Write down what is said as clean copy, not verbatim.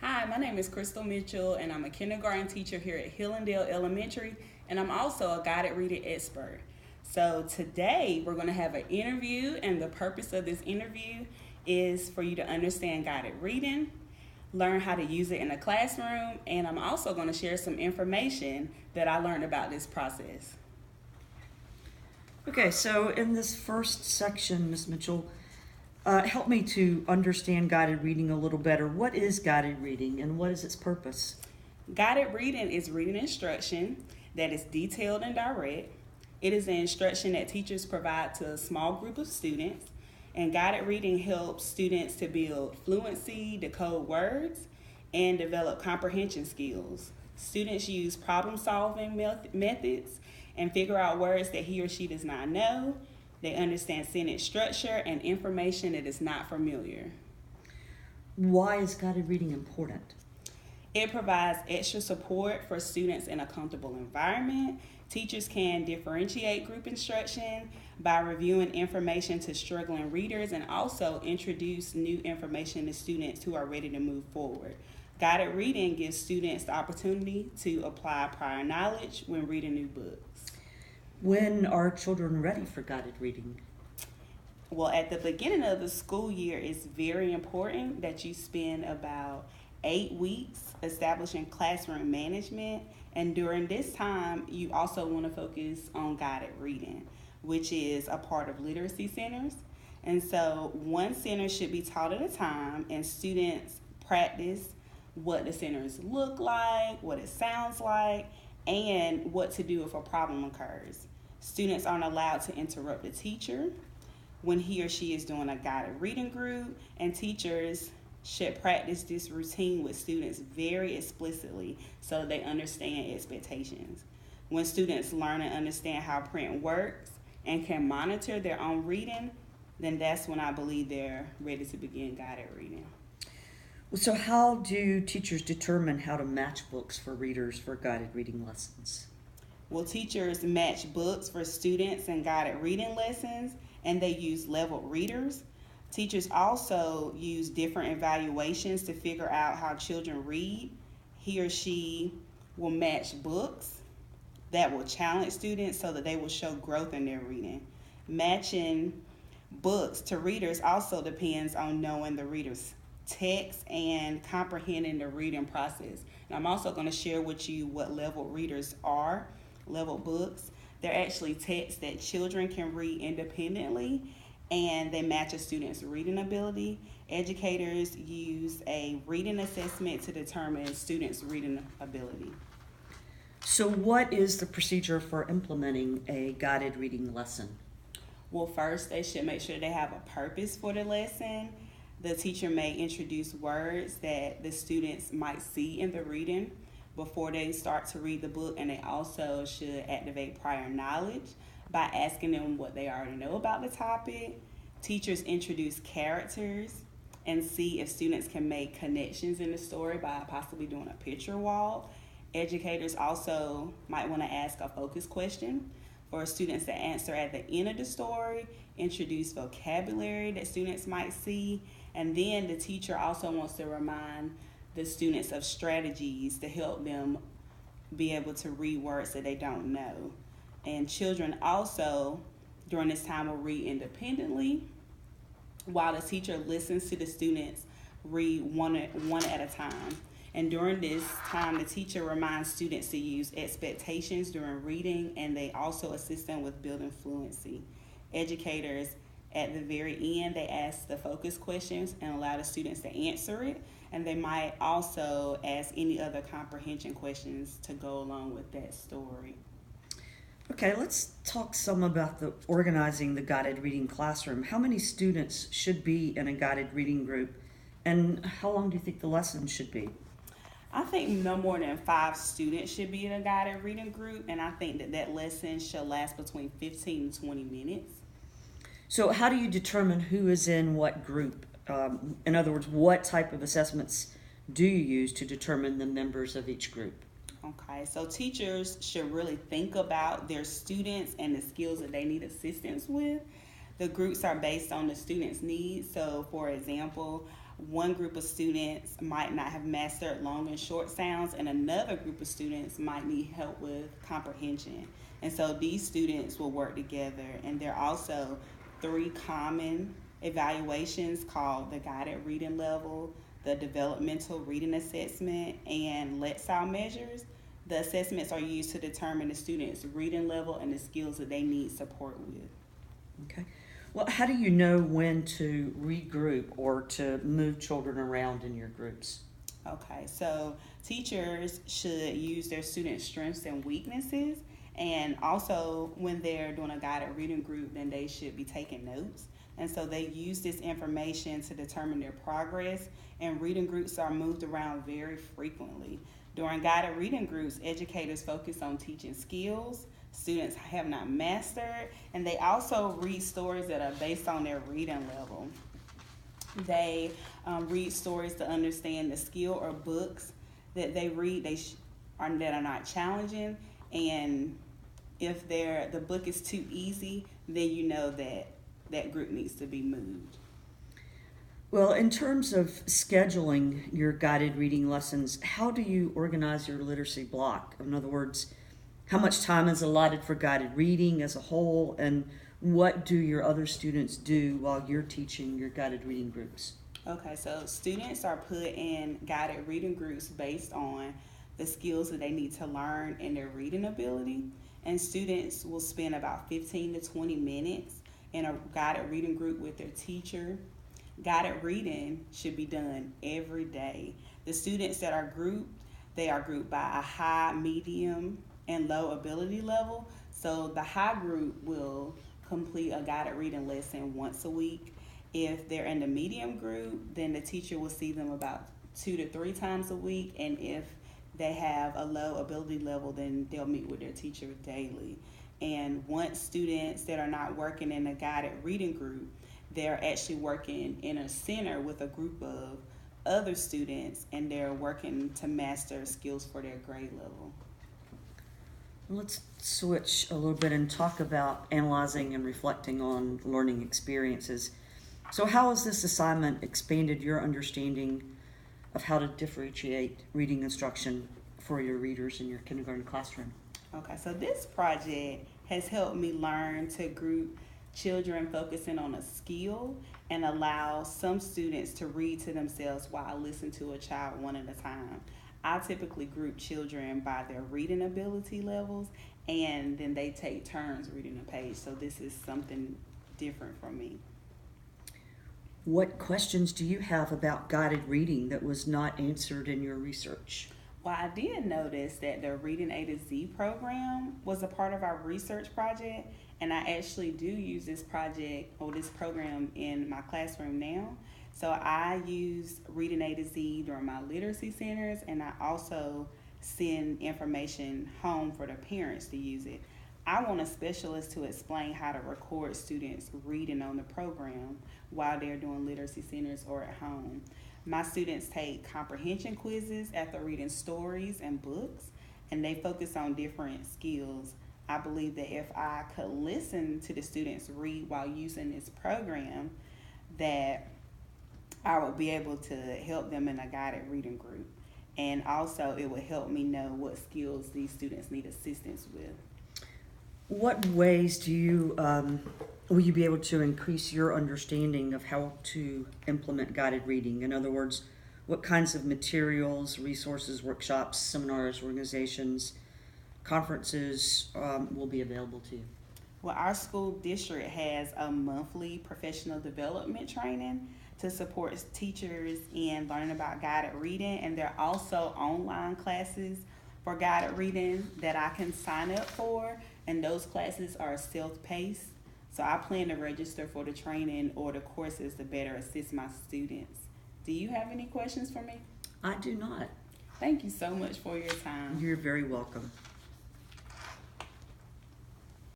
Hi, my name is Crystal Mitchell, and I'm a kindergarten teacher here at Hillendale Elementary, and I'm also a guided reading expert. So today we're going to have an interview, and the purpose of this interview is for you to understand guided reading, learn how to use it in a classroom, and I'm also going to share some information that I learned about this process. Okay, so in this first section, Ms. Mitchell, help me to understand guided reading a little better. What is guided reading and what is its purpose? Guided reading is reading instruction that is detailed and direct. It is the instruction that teachers provide to a small group of students, and guided reading helps students to build fluency, decode words, and develop comprehension skills. Students use problem-solving methods and figure out words that he or she does not know. They understand sentence structure and information that is not familiar. Why is guided reading important? It provides extra support for students in a comfortable environment. Teachers can differentiate group instruction by reviewing information to struggling readers and also introduce new information to students who are ready to move forward. Guided reading gives students the opportunity to apply prior knowledge when reading new books. When are children ready for guided reading? Well, at the beginning of the school year, it's very important that you spend about 8 weeks establishing classroom management. And during this time, you also want to focus on guided reading, which is a part of literacy centers. And so one center should be taught at a time, and students practice what the centers look like, what it sounds like, and what to do if a problem occurs. Students aren't allowed to interrupt the teacher when he or she is doing a guided reading group, and teachers should practice this routine with students very explicitly so they understand expectations. When students learn and understand how print works and can monitor their own reading, then that's when I believe they're ready to begin guided reading. So how do teachers determine how to match books for readers for guided reading lessons? Well, teachers match books for students in guided reading lessons, and they use leveled readers. Teachers also use different evaluations to figure out how children read. He or she will match books that will challenge students so that they will show growth in their reading. Matching books to readers also depends on knowing the reader's text and comprehending the reading process. And I'm also going to share with you what leveled readers are. Leveled books, they're actually texts that children can read independently, and they match a student's reading ability. Educators use a reading assessment to determine students' reading ability. So what is the procedure for implementing a guided reading lesson? Well, first, they should make sure they have a purpose for the lesson. The teacher may introduce words that the students might see in the reading before they start to read the book, and they also should activate prior knowledge by asking them what they already know about the topic. Teachers introduce characters and see if students can make connections in the story by possibly doing a picture wall. Educators also might want to ask a focus question for students to answer at the end of the story, introduce vocabulary that students might see, and then the teacher also wants to remind the students of strategies to help them be able to read words that they don't know. And children also, during this time, will read independently while the teacher listens to the students read one at a time. And during this time, the teacher reminds students to use expectations during reading, and they also assist them with building fluency. Educators, at the very end, they ask the focus questions and allow the students to answer it, and they might also ask any other comprehension questions to go along with that story. Okay, let's talk some about organizing the guided reading classroom. How many students should be in a guided reading group, and how long do you think the lesson should be? I think no more than 5 students should be in a guided reading group, and I think that lesson should last between 15 to 20 minutes. So how do you determine who is in what group? In other words, what type of assessments do you use to determine the members of each group? Okay, so teachers should really think about their students and the skills that they need assistance with. The groups are based on the students' needs. So, for example, one group of students might not have mastered long and short sounds, and another group of students might need help with comprehension. And so these students will work together, and there are also 3 common evaluations called the guided reading level, the developmental reading assessment, and Lexile measures. The assessments are used to determine the student's reading level and the skills that they need support with. Okay. Well, how do you know when to regroup or to move children around in your groups? Okay, so teachers should use their students' strengths and weaknesses, and also when they're doing a guided reading group, then they should be taking notes. And so they use this information to determine their progress, and reading groups are moved around very frequently. During guided reading groups, educators focus on teaching skills students have not mastered, and they also read stories that are based on their reading level. They read stories to understand the skill or books that they read that are not challenging, and if the book is too easy, then you know that group needs to be moved. Well, in terms of scheduling your guided reading lessons, how do you organize your literacy block? In other words, how much time is allotted for guided reading as a whole, and what do your other students do while you're teaching your guided reading groups? Okay, so students are put in guided reading groups based on the skills that they need to learn and their reading ability. And students will spend about 15 to 20 minutes in a guided reading group with their teacher. Guided reading should be done every day. The students that are grouped, they are grouped by a high, medium, and low ability level. So the high group will complete a guided reading lesson once a week. If they're in the medium group, then the teacher will see them about 2 to 3 times a week. And if they have a low ability level, then they'll meet with their teacher daily. And once students that are not working in a guided reading group, they're actually working in a center with a group of other students, and they're working to master skills for their grade level. Let's switch a little bit and talk about analyzing and reflecting on learning experiences. So how has this assignment expanded your understanding of how to differentiate reading instruction for your readers in your kindergarten classroom? Okay, so this project has helped me learn to group children focusing on a skill and allow some students to read to themselves while I listen to a child one at a time. I typically group children by their reading ability levels, and then they take turns reading a page. So this is something different from me. What questions do you have about guided reading that was not answered in your research? Well, I did notice that the Reading A to Z program was a part of our research project, and I actually do use this program in my classroom now. So I use Reading A to Z during my literacy centers, and I also send information home for the parents to use it. I want a specialist to explain how to record students reading on the program while they're doing literacy centers or at home. My students take comprehension quizzes after reading stories and books, and they focus on different skills. I believe that if I could listen to the students read while using this program, that I would be able to help them in a guided reading group. And also it would help me know what skills these students need assistance with. What ways will you be able to increase your understanding of how to implement guided reading? In other words, what kinds of materials, resources, workshops, seminars, organizations, conferences will be available to you? Well, our school district has a monthly professional development training to support teachers in learning about guided reading, and there are also online classes for guided reading that I can sign up for, and those classes are self-paced. So I plan to register for the training or the courses to better assist my students. Do you have any questions for me? I do not. Thank you so much for your time. You're very welcome.